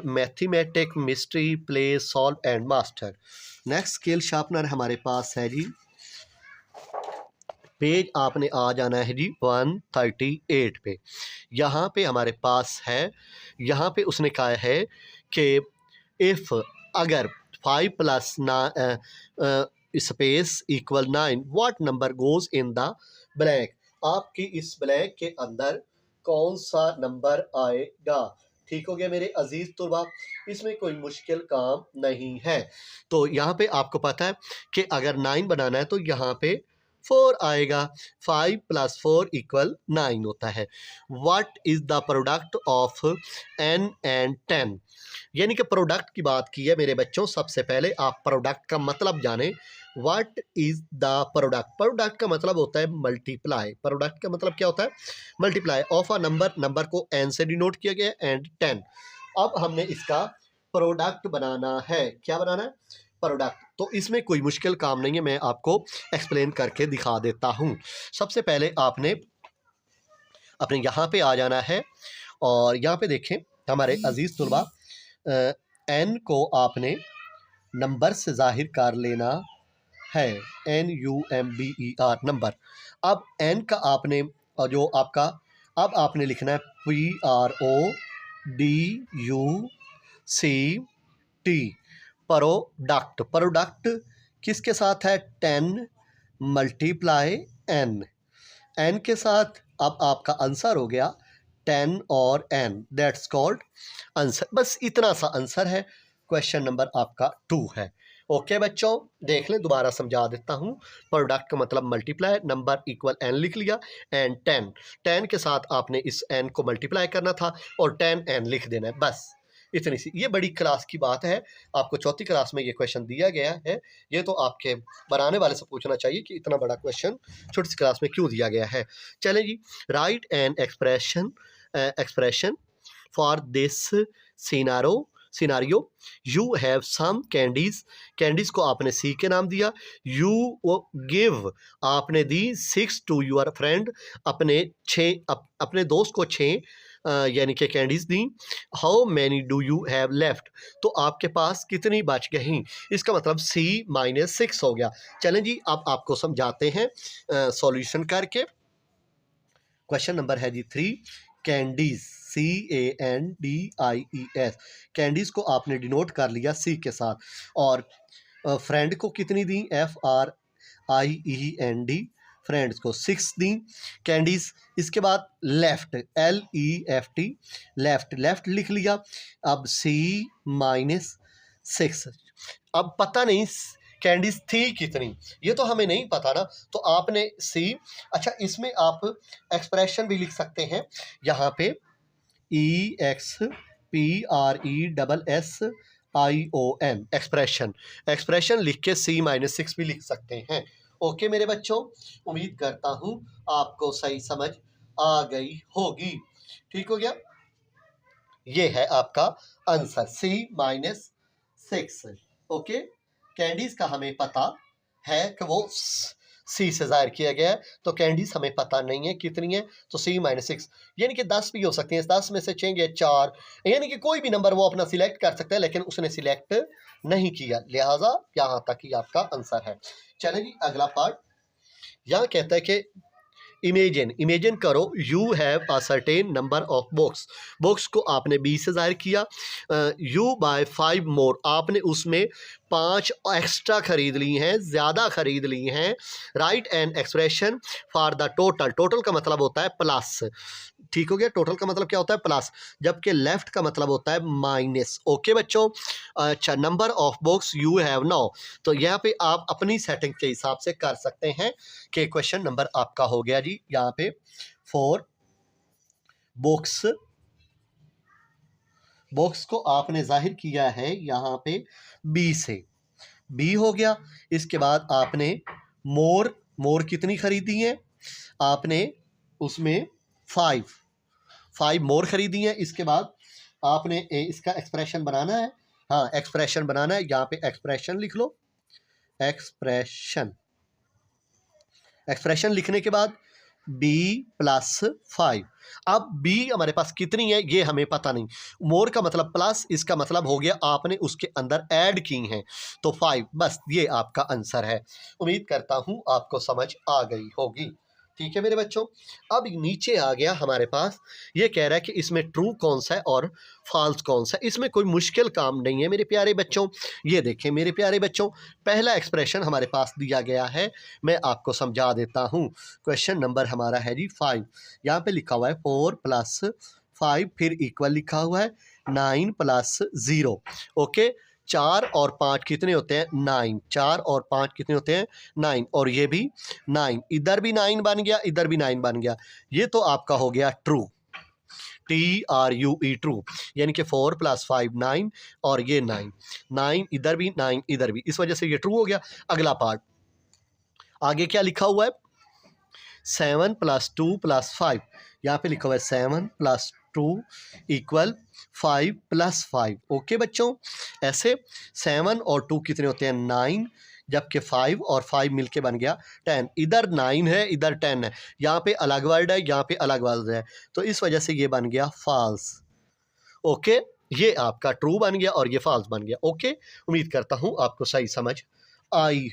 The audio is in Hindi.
Mathematic mystery play solve and master. Next scale sharpener हमारे पास है जी। पेज आपने आ जाना है जी 138 पे। यहाँ पे हमारे पास है, यहाँ पे उसने कहा है कि इफ़ अगर 5 plus space equal 9 what number goes in the blank. आपकी इस ब्लैंक के अंदर कौन सा नंबर आएगा। ठीक हो गया मेरे अजीज तुलबा, इसमें कोई मुश्किल काम नहीं है। तो यहाँ पे आपको पता है कि अगर 9 बनाना है तो यहाँ पे 4 आएगा। 5 प्लस 4 इक्वल 9 होता है। What is the product of n and 10। यानी कि प्रोडक्ट की बात की है मेरे बच्चों। सबसे पहले आप प्रोडक्ट का मतलब जाने। What is the product. Product का मतलब होता है मल्टीप्लाई। प्रोडक्ट का मतलब क्या होता है? Multiply of a number. Number को n से डिनोट किया गया एंड 10। अब हमने इसका प्रोडक्ट बनाना है। क्या बनाना है? प्रोडक्ट। तो इसमें कोई मुश्किल काम नहीं है, मैं आपको एक्सप्लेन करके दिखा देता हूँ। सबसे पहले आपने अपने यहाँ पे आ जाना है और यहाँ पे देखें हमारे अजीज तुलबा, एन को आपने नंबर से जाहिर कर लेना है। NUMBER number. अब एन का आपने जो आपका अब आपने लिखना है PRODUCT। प्रोडक्ट। प्रोडक्ट किसके साथ है? 10 मल्टीप्लाई n। n के साथ अब आपका आंसर हो गया 10 और n, दैट्स कॉल्ड आंसर। बस इतना सा आंसर है। क्वेश्चन नंबर आपका 2 है। ओके बच्चों, देख लें, दोबारा समझा देता हूँ। प्रोडक्ट का मतलब मल्टीप्लाई, नंबर इक्वल n लिख लिया एंड 10 के साथ आपने इस n को मल्टीप्लाई करना था और 10n लिख देना है। बस इतनी सी, ये बड़ी क्लास की बात है। आपको चौथी क्लास में ये क्वेश्चन दिया गया है। ये तो आपके बनाने वाले से पूछना चाहिए कि इतना बड़ा क्वेश्चन छोटी सी क्लास में क्यों दिया गया है। चलें जी, right an expression for this scenario. You have some candies. Candies को आपने सी के नाम दिया। यू गिव आपने दी 6 टू योर फ्रेंड। अपने दोस्त को 6 यानी कि candies the. How many do you have left. तो आपके पास कितनी बच गई। इसका मतलब C-6 हो गया। चलें जी, अब आपको समझाते हैं सॉल्यूशन करके। क्वेश्चन नंबर है जी 3। Candies CANDIES। कैंडीज को आपने डिनोट कर लिया C के साथ और फ्रेंड को कितनी दी? FRIEND। फ्रेंड्स को 6 दी कैंडीज। इसके बाद लेफ्ट LEFT। लेफ्ट लिख लिया। अब C-6। अब पता नहीं कैंडीज थी कितनी, ये तो हमें नहीं पता ना। तो आपने सी, अच्छा इसमें आप एक्सप्रेशन भी लिख सकते हैं। यहाँ पे EXPRESSION एक्सप्रेशन लिख के C-6 भी लिख सकते हैं। ओके मेरे बच्चों, उम्मीद करता हूँ आपको सही समझ आ गई होगी। ठीक हो गया, ये है आपका आंसर C-6। ओके, कैंडीज का हमें पता है कि वो सी से जाहिर किया गया है, तो कैंडीज हमें पता नहीं है कितनी है। तो C-6 यानी कि 10 भी हो सकती है। 10 में से चेंगे 4, यानी कि कोई भी नंबर वो अपना सिलेक्ट कर सकता है, लेकिन उसने सिलेक्ट नहीं किया, लिहाजा यहाँ तक ही आपका आंसर है। चलें जी, अगला पार्ट। यहाँ कहता है कि इमेजिन करो you have a certain number of box को आपने 20 से जाहिर किया। यू बाय 5 मोर, आपने उसमें 5 एक्स्ट्रा खरीद ली हैं, ज़्यादा खरीद ली हैं। Right an expression for the total का मतलब होता है प्लस। ठीक हो गया, टोटल का मतलब क्या होता है? प्लस, जबकि लेफ्ट का मतलब होता है माइनस। ओके बच्चों, अच्छा number of box you have now. तो यहाँ पे आप अपनी सेटिंग के हिसाब से कर सकते हैं कि क्वेश्चन नंबर आपका हो गया जी यहाँ पे 4 बॉक्स को आपने जाहिर किया है यहाँ पे बी से। बी हो गया। इसके बाद आपने मोर कितनी खरीदी है? आपने उसमें 5 मोर खरीदी है। इसके बाद आपने इसका एक्सप्रेशन बनाना है। हाँ, एक्सप्रेशन बनाना है। यहाँ पे एक्सप्रेशन लिख लो। एक्सप्रेशन लिखने के बाद बी प्लस 5। अब बी हमारे पास कितनी है ये हमें पता नहीं, मोर का मतलब प्लस, इसका मतलब हो गया आपने उसके अंदर ऐड की हैं, तो 5, बस ये आपका आंसर है। उम्मीद करता हूँ आपको समझ आ गई होगी। ठीक है मेरे बच्चों, अब नीचे आ गया हमारे पास, ये कह रहा है कि इसमें ट्रू कौन सा है और फॉल्स कौन सा है। इसमें कोई मुश्किल काम नहीं है मेरे प्यारे बच्चों। ये देखें मेरे प्यारे बच्चों, पहला एक्सप्रेशन हमारे पास दिया गया है, मैं आपको समझा देता हूँ। क्वेश्चन नंबर हमारा है जी 5। यहाँ पे लिखा हुआ है 4 प्लस 5, फिर इक्वल लिखा हुआ है 9 प्लस 0। ओके, 4 और 5 कितने होते हैं? 9। 4 और 5 कितने होते हैं? 9। और ये भी 9, इधर भी 9 बन गया, इधर भी 9 बन गया। ये तो आपका हो गया ट्रू, TRUE ट्रू, यानी कि 4 प्लस 5 9, और ये 9, 9 इधर भी 9 इधर भी, इस वजह से ये ट्रू हो गया। अगला पार्ट, आगे क्या लिखा हुआ है? 7 प्लस 2 प्लस 5, यहाँ पे लिखा हुआ है 7 प्लस 2 इक्वल 5 प्लस 5। ओके बच्चों, ऐसे 7 और 2 कितने होते हैं? 9, जबकि 5 और 5 मिलके बन गया 10। इधर 9 है, इधर 10 है, यहाँ पे अलग वर्ड है, यहाँ पे अलग वर्ड है, तो इस वजह से ये बन गया फॉल्स। ओके, ये आपका ट्रू बन गया और ये फॉल्स बन गया। ओके, उम्मीद करता हूँ आपको सही समझ आई।